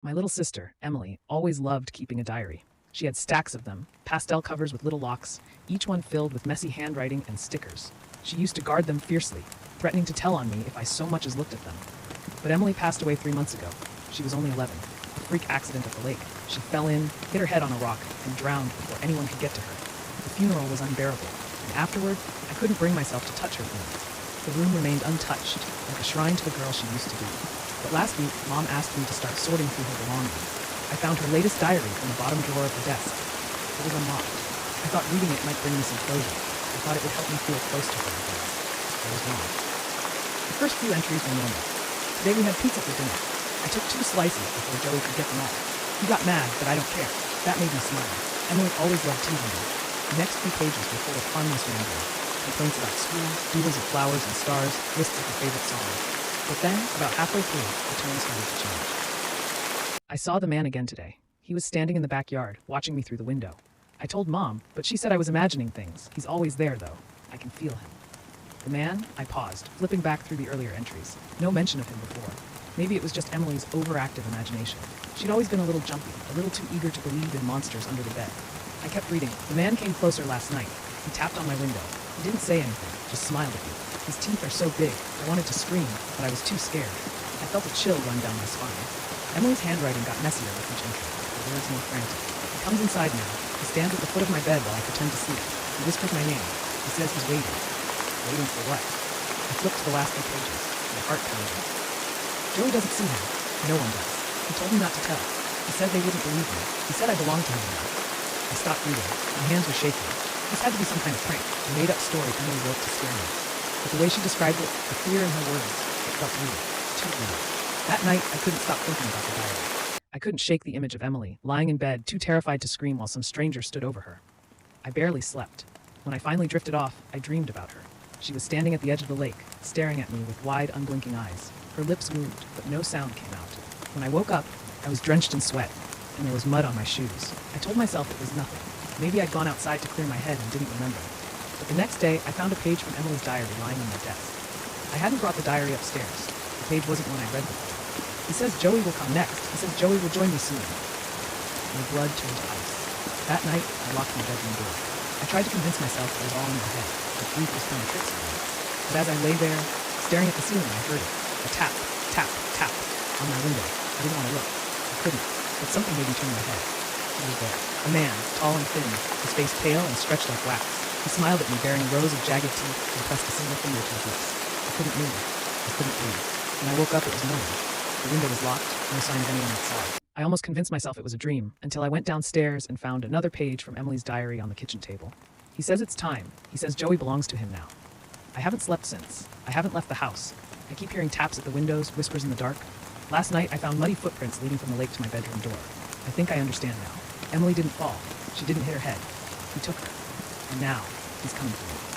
My little sister, Emily, always loved keeping a diary. She had stacks of them, pastel covers with little locks, each one filled with messy handwriting and stickers. She used to guard them fiercely, threatening to tell on me if I so much as looked at them. But Emily passed away 3 months ago. She was only 11. A freak accident at the lake. She fell in, hit her head on a rock, and drowned before anyone could get to her. The funeral was unbearable, and afterward, I couldn't bring myself to touch her feelings. The room remained untouched, like a shrine to the girl she used to be. But last week, Mom asked me to start sorting through her belongings. I found her latest diary in the bottom drawer of the desk. It was unlocked. I thought reading it might bring me some closure. I thought it would help me feel close to her again. I was wrong. The first few entries were normal. Today we had pizza for dinner. I took 2 slices before Joey could get them all. He got mad, but I don't care. That made me smile. Emily always loved teasing me. The next few pages were full of harmless rambling. Complaints about school, doodles of flowers and stars, lists of her favorite songs. But then, about halfway through, the tone started to change. I saw the man again today. He was standing in the backyard, watching me through the window. I told Mom, but she said I was imagining things. He's always there, though. I can feel him. The man? I paused, flipping back through the earlier entries. No mention of him before. Maybe it was just Emily's overactive imagination. She'd always been a little jumpy, a little too eager to believe in monsters under the bed. I kept reading. The man came closer last night. He tapped on my window. He didn't say anything, just smiled at me. His teeth are so big, I wanted to scream, but I was too scared. I felt a chill run down my spine. Emily's handwriting got messier with each entry, the words more frantic. He comes inside now. He stands at the foot of my bed while I pretend to sleep. He whispers my name. He says he's waiting. Waiting for what? I flipped to the last few pages, my heart pounding. Joey doesn't see him. No one does. He told me not to tell. He said they wouldn't believe me. He said I belonged to him now. I stopped reading. My hands were shaking. This had to be some kind of prank, a made-up story Emily wrote to scare me. But the way she described it, the fear in her words, it felt real. Too real. That night, I couldn't stop thinking about the diary. I couldn't shake the image of Emily, lying in bed, too terrified to scream while some stranger stood over her. I barely slept. When I finally drifted off, I dreamed about her. She was standing at the edge of the lake, staring at me with wide, unblinking eyes. Her lips moved, but no sound came out. When I woke up, I was drenched in sweat, and there was mud on my shoes. I told myself it was nothing. Maybe I'd gone outside to clear my head and didn't remember. But the next day, I found a page from Emily's diary lying on my desk. I hadn't brought the diary upstairs. The page wasn't one I read before. He says Joey will come next. He says Joey will join me soon. My blood turned to ice. That night, I locked my bedroom door. I tried to convince myself it was all in my head, that grief was playing tricks on me. But as I lay there, staring at the ceiling, I heard it. A tap, tap, tap, on my window. I didn't want to look. I couldn't. But something made me turn my head. He was there. A man, tall and thin, his face pale and stretched like wax. He smiled at me, baring rows of jagged teeth, and pressed a single finger to his lips. I couldn't move. I couldn't breathe. When I woke up, it was morning. The window was locked, no sign of anyone outside. I almost convinced myself it was a dream, until I went downstairs and found another page from Emily's diary on the kitchen table. He says it's time. He says Joey belongs to him now. I haven't slept since. I haven't left the house. I keep hearing taps at the windows, whispers in the dark. Last night, I found muddy footprints leading from the lake to my bedroom door. I think I understand now. Emily didn't fall. She didn't hit her head. He took her. And now, he's coming for me.